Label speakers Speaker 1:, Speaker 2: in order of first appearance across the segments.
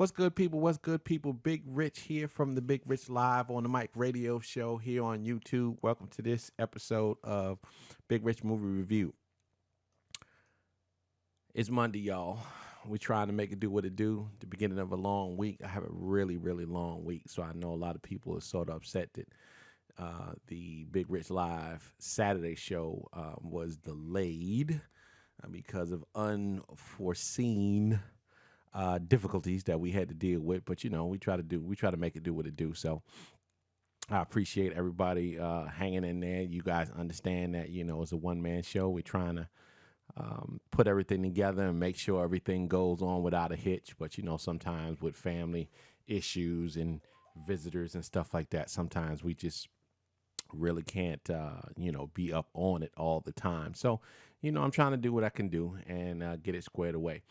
Speaker 1: What's good, people? What's good, people? Big Rich here from the Big Rich Live on the Mic Radio Show here on YouTube. Welcome to this episode of Big Rich Movie Review. It's Monday, y'all. We're trying to make it do what it do. The beginning of a long week. I have a really, really long week, so I know a lot of people are sort of upset that the Big Rich Live Saturday show was delayed because of unforeseen difficulties that we had to deal with, but we try to make it do what it do. So I appreciate everybody hanging in there. You guys understand that it's a one-man show. We're trying to put everything together and make sure everything goes on without a hitch. But sometimes with family issues and visitors and stuff like that, sometimes we just really can't be up on it all the time. So I'm trying to do what I can do and get it squared away.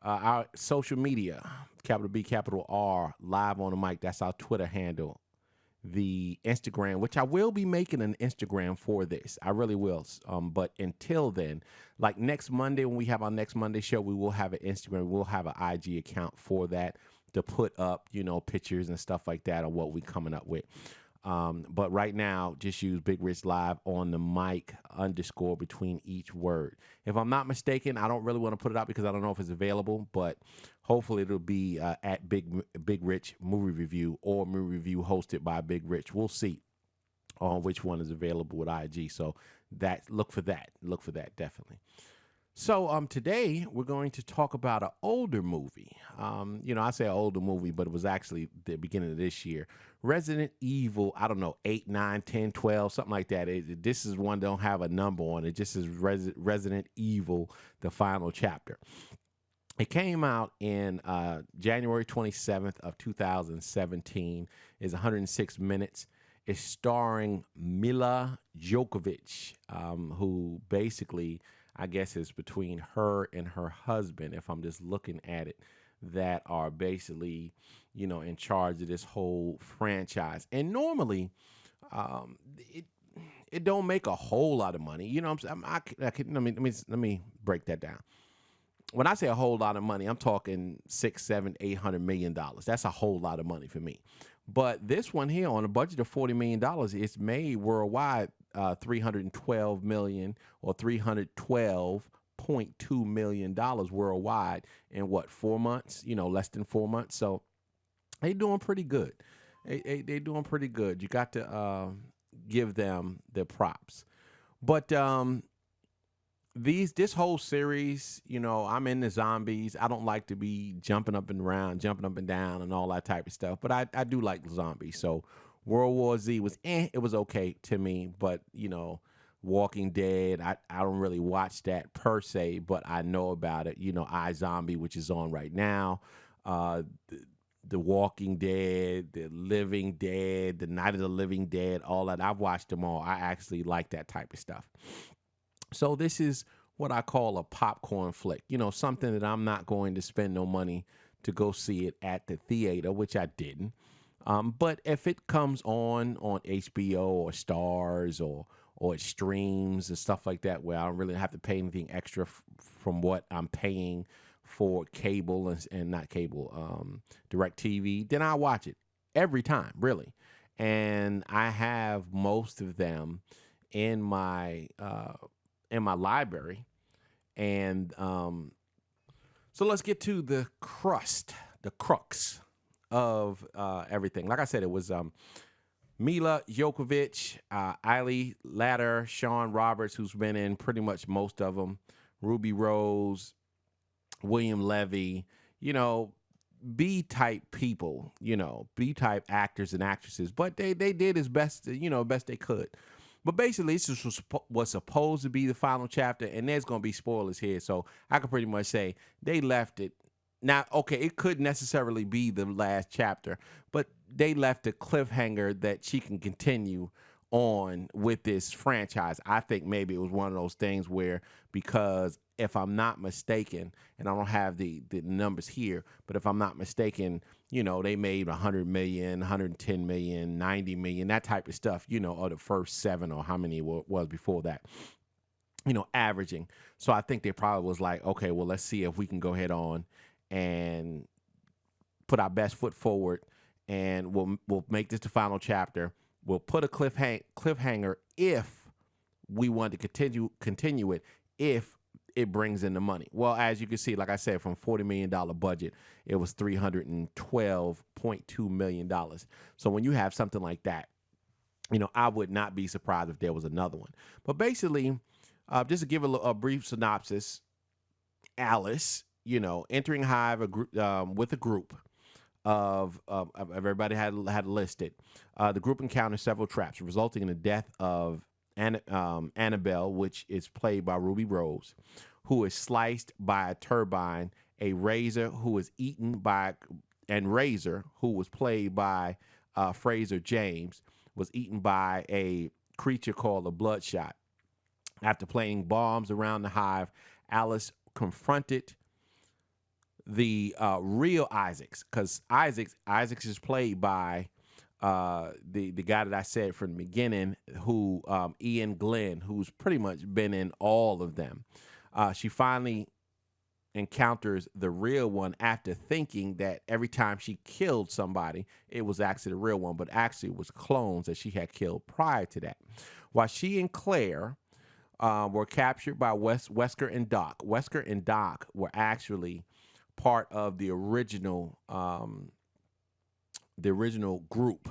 Speaker 1: Our social media, capital B, capital R, live on the mic. That's our Twitter handle. The Instagram, which I will be making an Instagram for this. I really will. But until then, like next Monday, when we have our next Monday show, we will have an Instagram. We'll have an IG account for that to put up, pictures and stuff like that on what we're coming up with. But right now, just use Big Rich Live on the mic _ between each word. If I'm not mistaken, I don't really want to put it out because I don't know if it's available, but hopefully it'll be at Big Rich Movie Review or Movie Review hosted by Big Rich. We'll see on which one is available with IG. So look for that. Look for that, definitely. So today we're going to talk about an older movie. I say an older movie, but it was actually the beginning of this year. Resident Evil, I don't know, 8, 9, 10, 12, something like that. This is one that don't have a number on it. It just is Resident Evil, the final chapter. It came out in January 27th of 2017. It's 106 minutes. It's starring Milla Jovovich, who basically, I guess, is between her and her husband, if I'm just looking at it, that are basically, in charge of this whole franchise. And normally, it don't make a whole lot of money. Let me break that down. When I say a whole lot of money, I'm talking $600, $700, $800 million. That's a whole lot of money for me. But this one here, on a budget of $40 million, it's made worldwide $312 million or $312.2 million worldwide in 4 months? Less than 4 months. So they doing pretty good. They doing pretty good. You got to give them their props. But this whole series, I'm into zombies. I don't like to be jumping up and around, jumping up and down and all that type of stuff. But I do like zombies. So World War Z was it was okay to me. But, Walking Dead, I don't really watch that per se, but I know about it. iZombie, which is on right now. The Walking Dead, The Living Dead, The Night of the Living Dead, all that. I've watched them all. I actually like that type of stuff. So this is what I call a popcorn flick, something that I'm not going to spend no money to go see it at the theater, which I didn't. But if it comes on HBO or Stars or it streams and stuff like that, where I don't really have to pay anything extra from what I'm paying for cable and not cable, direct TV, then I watch it every time, really. And I have most of them in my library. And so let's get to the crux of everything. Like I said, it was Milla Jovovich, Eiley Ladder, Sean Roberts, who's been in pretty much most of them, Ruby Rose, William Levy, B-type people, B-type actors and actresses. But they did as best, best they could. But basically, this was supposed to be the final chapter, and there's going to be spoilers here. So I can pretty much say they left it. Now, okay, it could necessarily be the last chapter, but they left a cliffhanger that she can continue on with this franchise. I think maybe it was one of those things where, because if I'm not mistaken, and I don't have the numbers here, but if I'm not mistaken, they made 100 million, 110 million, 90 million, that type of stuff, or the first 7 or how many it was before that, averaging. So I think they probably was like, okay, well, let's see if we can go ahead on and put our best foot forward, and we'll make this the final chapter. We'll put a cliffhanger if we want to continue it, if it brings in the money. Well, as you can see, like I said, from $40 million budget, it was $312.2 million. So when you have something like that, I would not be surprised if there was another one. But basically, just to give a brief synopsis, Alice, entering Hive with a group of everybody had listed. The group encounters several traps, resulting in the death of Annabelle, which is played by Ruby Rose, who is sliced by a turbine. A Razor, who is eaten by, and Razor, who was played by Fraser James, was eaten by a creature called a Bloodshot. After planting bombs around the Hive, Alice confronted the real Isaacs, because Isaacs is played by the guy that I said from the beginning, who Ian Glenn, who's pretty much been in all of them. She finally encounters the real one after thinking that every time she killed somebody, it was actually the real one, but actually it was clones that she had killed prior to that. While she and Claire were captured by Wesker and Doc. Wesker and Doc were actually part of the original group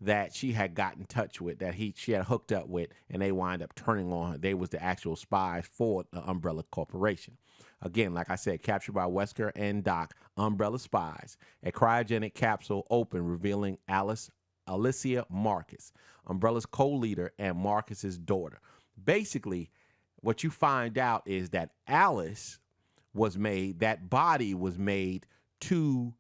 Speaker 1: that she had got in touch with, that she had hooked up with, and they wind up turning on her. They was the actual spies for the Umbrella Corporation. Again, like I said, captured by Wesker and Doc, Umbrella spies. A cryogenic capsule opened, revealing Alicia Marcus, Umbrella's co-leader and Marcus's daughter. Basically, what you find out is that Alice was made, that body was made to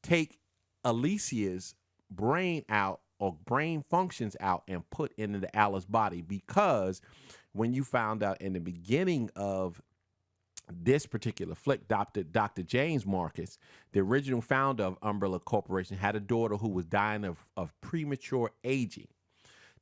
Speaker 1: take Alicia's brain out, or brain functions out, and put into the Alice body, because when you found out in the beginning of this particular flick, Dr. James Marcus, the original founder of Umbrella Corporation, had a daughter who was dying of premature aging.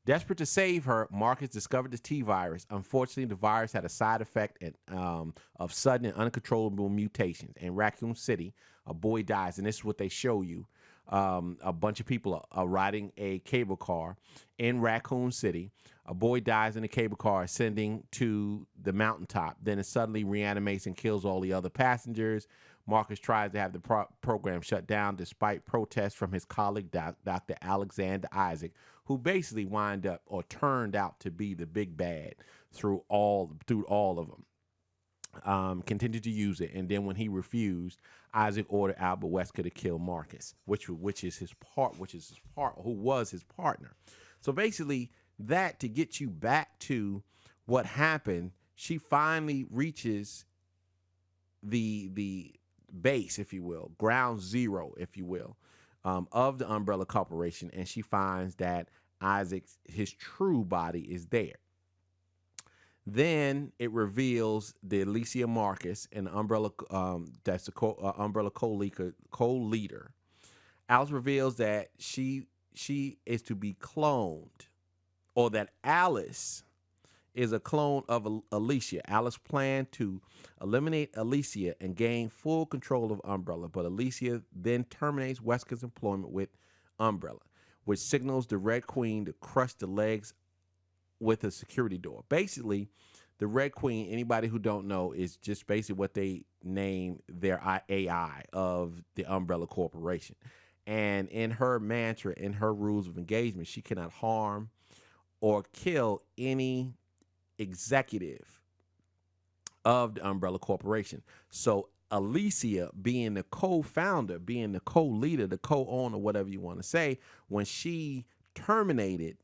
Speaker 1: Desperate to save her, Marcus discovered the T-virus. Unfortunately, the virus had a side effect of sudden and uncontrollable mutations. In Raccoon City, a boy dies, and this is what they show you. A bunch of people are riding a cable car in Raccoon City. A boy dies in a cable car ascending to the mountaintop. Then it suddenly reanimates and kills all the other passengers. Marcus tries to have the program shut down despite protests from his colleague, Dr. Alexander Isaac, who basically turned out to be the big bad through all of them. Continued to use it, and then when he refused, Isaac ordered Albert Wesker to kill Marcus, who was his partner. So basically, that to get you back to what happened, she finally reaches the base, if you will, ground zero, if you will, of the Umbrella Corporation, and she finds that his true body is there. Then it reveals the Alicia Marcus and Umbrella, that's the Umbrella co-leader. Alice reveals that she is to be cloned, or that Alice is a clone of Alicia. Alice planned to eliminate Alicia and gain full control of Umbrella, but Alicia then terminates Wesker's employment with Umbrella, which signals the Red Queen to crush the legs with a security door. Basically, the Red Queen, anybody who don't know, is just basically what they name their AI of the Umbrella Corporation. And in her mantra, in her rules of engagement, she cannot harm or kill any executive of the Umbrella Corporation. So Alicia, being the co-founder, being the co-leader, the co-owner, whatever you want to say, when she terminated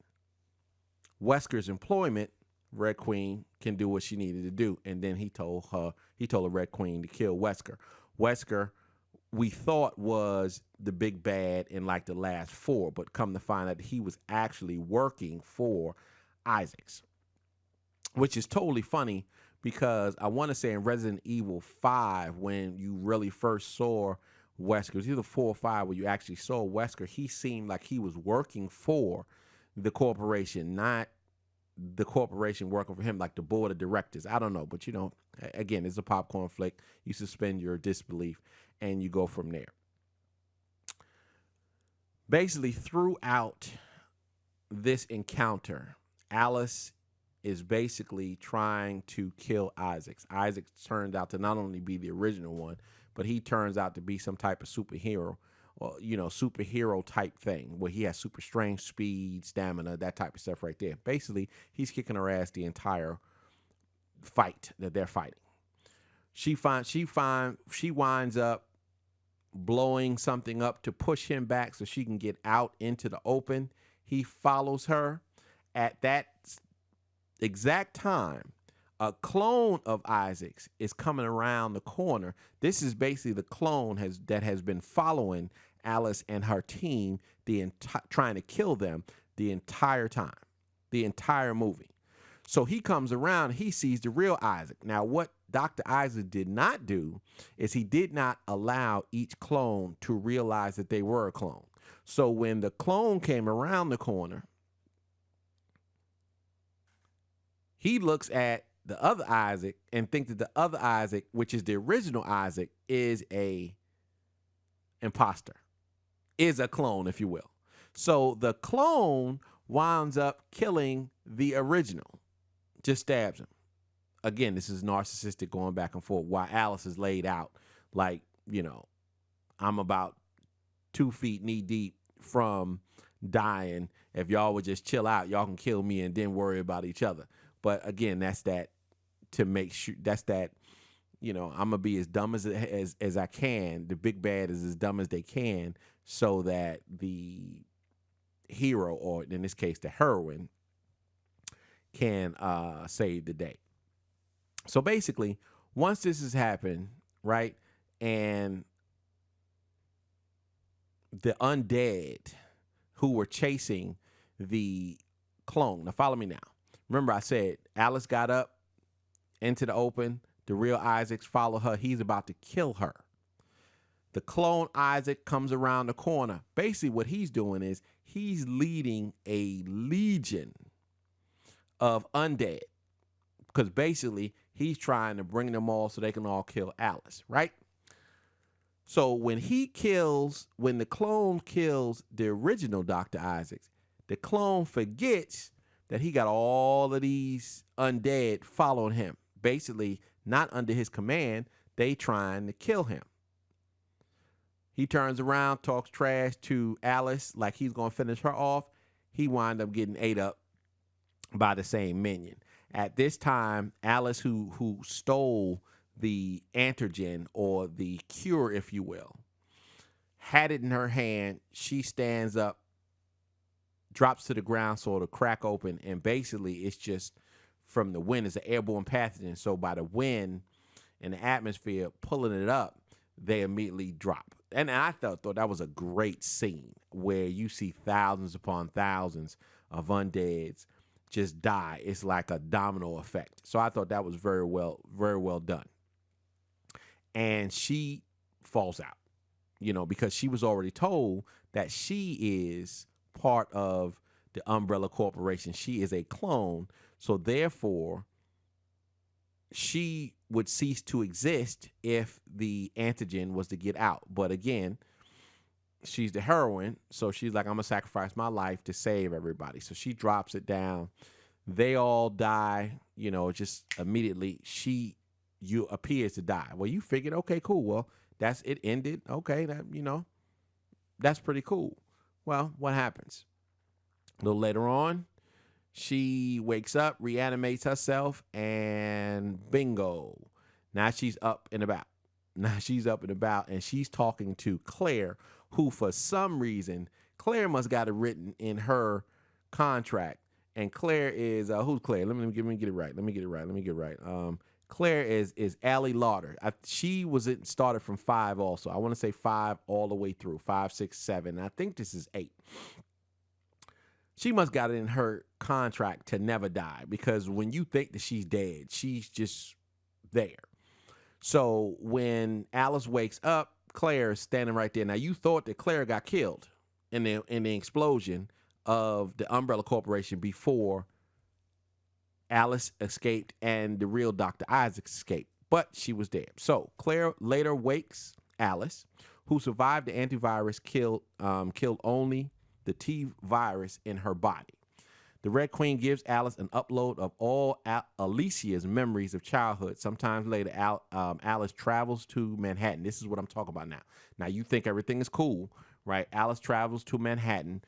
Speaker 1: Wesker's employment, Red Queen can do what she needed to do. And then he told the Red Queen to kill Wesker. Wesker, we thought, was the big bad in like the last four, but come to find out he was actually working for Isaacs, which is totally funny, because I want to say in Resident Evil 5, when you really first saw Wesker, it was either 4 or 5 where you actually saw Wesker, he seemed like he was working for the corporation, not the corporation working for him, like the board of directors. I don't know, but again, it's a popcorn flick. You suspend your disbelief and you go from there. Basically, throughout this encounter, Alice is basically trying to kill Isaac. Isaac turns out to not only be the original one, but he turns out to be some type of superhero, or superhero type thing where he has super strength, speed, stamina, that type of stuff right there. Basically, he's kicking her ass the entire fight that they're fighting. She winds up blowing something up to push him back so she can get out into the open. He follows her. At that exact time, a clone of Isaac's is coming around the corner. This is basically the clone that has been following Alice and her team, trying to kill them the entire time, the entire movie. So he comes around, he sees the real Isaac. Now, what Dr. Isaac did not do is he did not allow each clone to realize that they were a clone. So when the clone came around the corner, he looks at the other Isaac and thinks that the other Isaac, which is the original Isaac, is a imposter, is a clone, if you will. So the clone winds up killing the original, just stabs him. Again, this is narcissistic going back and forth while Alice is laid out like, I'm about 2 feet knee deep from dying. If y'all would just chill out, y'all can kill me and then worry about each other. But again, that's that to make sure, that's that, I'm going to be as dumb as I can. The big bad is as dumb as they can so that the hero, or in this case, the heroine, can save the day. So basically, once this has happened, right, and the undead who were chasing the clone, now follow me now. Remember I said Alice got up into the open, the real Isaac follow her, he's about to kill her. The clone Isaac comes around the corner. Basically what he's doing is he's leading a legion of undead, because basically he's trying to bring them all so they can all kill Alice, right? So when the clone kills the original Dr. Isaacs, the clone forgets that he got all of these undead following him. Basically, not under his command, they trying to kill him. He turns around, talks trash to Alice like he's going to finish her off. He wind up getting ate up by the same minion. At this time, Alice, who stole the antigen, or the cure, if you will, had it in her hand. She stands up, drops to the ground, sort of crack open, and basically it's just from the wind. It's an airborne pathogen, so by the wind and the atmosphere pulling it up, they immediately drop. And I thought that was a great scene where you see thousands upon thousands of undeads just die. It's like a domino effect. So I thought that was very well done. And she falls out, because she was already told that she is part of the Umbrella Corporation. She is a clone. So therefore, she would cease to exist if the antigen was to get out. But again, she's the heroine. So she's like, I'm going to sacrifice my life to save everybody. So she drops it down. They all die, just immediately. You appears to die. Well, you figured, okay, cool. Well, that's it ended. Okay, that's pretty cool. Well, what happens? A little later on, she wakes up, reanimates herself, and bingo. Now she's up and about. And she's talking to Claire, who for some reason, Claire must got it written in her contract. And Claire is, who's Claire? Let me get it right. Claire is Allie Lauder. She started from 5 also. I want to say 5 all the way through, 5, 6, 7. I think this is 8. She must got it in her contract to never die, because when you think that she's dead, she's just there. So when Alice wakes up, Claire is standing right there. Now you thought that Claire got killed in the explosion of the Umbrella Corporation before Alice escaped and the real Dr. Isaac escaped, but she was dead. So Claire later wakes Alice, who survived the antivirus killed only the T virus in her body. The Red Queen gives Alice an upload of all Alicia's memories of childhood. Sometimes later, Alice travels to Manhattan. This is what I'm talking about now. Now, you think everything is cool, right? Alice travels to Manhattan,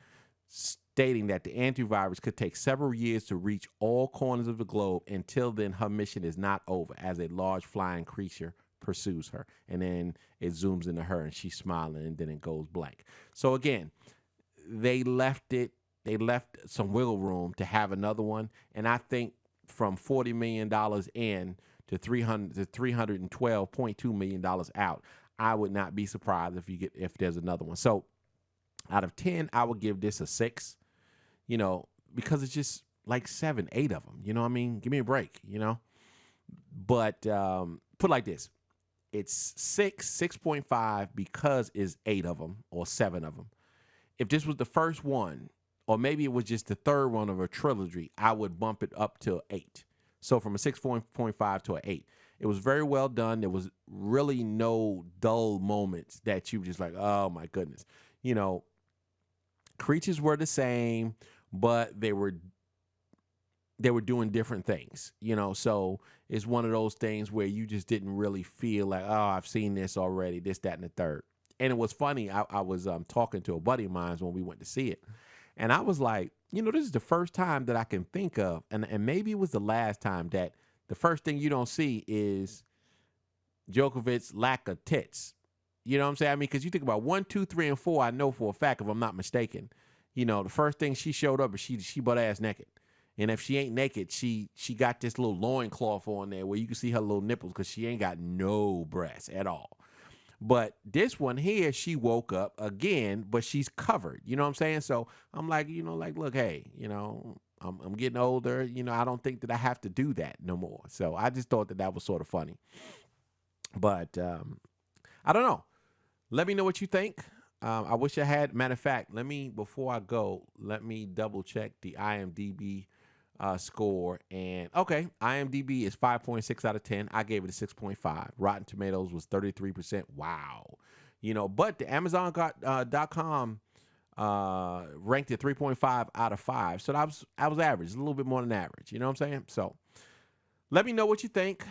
Speaker 1: stating that the antivirus could take several years to reach all corners of the globe. Until then, her mission is not over, as a large flying creature pursues her. And then it zooms into her, and she's smiling, and then it goes blank. So again, they left some wiggle room to have another one. And I think from $40 million in to $312.2 million out, I would not be surprised if there's another one. So out of 10, I would give this a 6, because it's just like 7, 8 of them. You know what I mean? Give me a break, But put it like this. It's 6.5 because it's 8 of them or 7 of them. If this was the first one, or maybe it was just the third one of a trilogy, I would bump it up to 8. So from a 6.5 to an 8. It was very well done. There was really no dull moments that you were just like, oh my goodness. Creatures were the same, but they were doing different things, so it's one of those things where you just didn't really feel like, oh, I've seen this already, this, that, and the third. And it was funny. I was talking to a buddy of mine when we went to see it. And I was like, this is the first time that I can think of, and maybe it was the last time, that the first thing you don't see is Jovovich's lack of tits. You know what I'm saying? I mean, because you think about 1, 2, 3, and 4, I know for a fact, if I'm not mistaken, the first thing she showed up is she butt ass naked. And if she ain't naked, she got this little loincloth on there where you can see her little nipples, because she ain't got no breasts at all. But this one here, she woke up again, but she's covered. You know what I'm saying? So I'm like, look, hey, I'm getting older. I don't think that I have to do that no more. So I just thought that was sort of funny. But I don't know. Let me know what you think. I wish I had. Matter of fact, before I go, let me double check the IMDb score. And okay, IMDb is 5.6 out of 10. I gave it a 6.5. Rotten Tomatoes was 33%. Wow. But the Amazon.com ranked it 3.5 out of 5. So I was average, a little bit more than average. You know what I'm saying? So let me know what you think.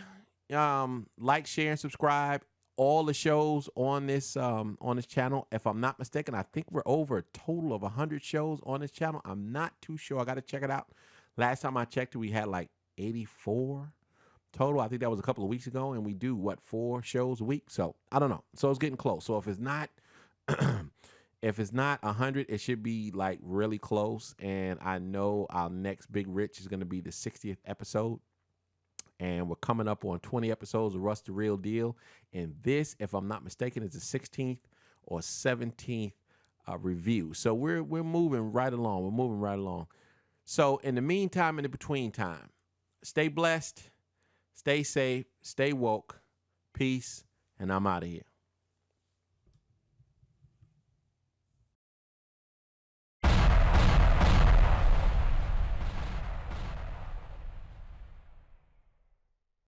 Speaker 1: Like, share, and subscribe. All the shows on this channel. If I'm not mistaken, I think we're over a total of 100 shows on this channel. I'm not too sure. I got to check it out. Last time I checked, we had like 84 total. I think that was a couple of weeks ago, and we do 4 shows a week. So I don't know. So it's getting close. So if it's not, 100, it should be like really close. And I know our next Big Rich is going to be the 60th episode. And we're coming up on 20 episodes of Russ the Real Deal. And this, if I'm not mistaken, is the 16th or 17th review. So we're moving right along. We're moving right along. So in the meantime, in the between time, stay blessed, stay safe, stay woke, peace, and I'm out of here.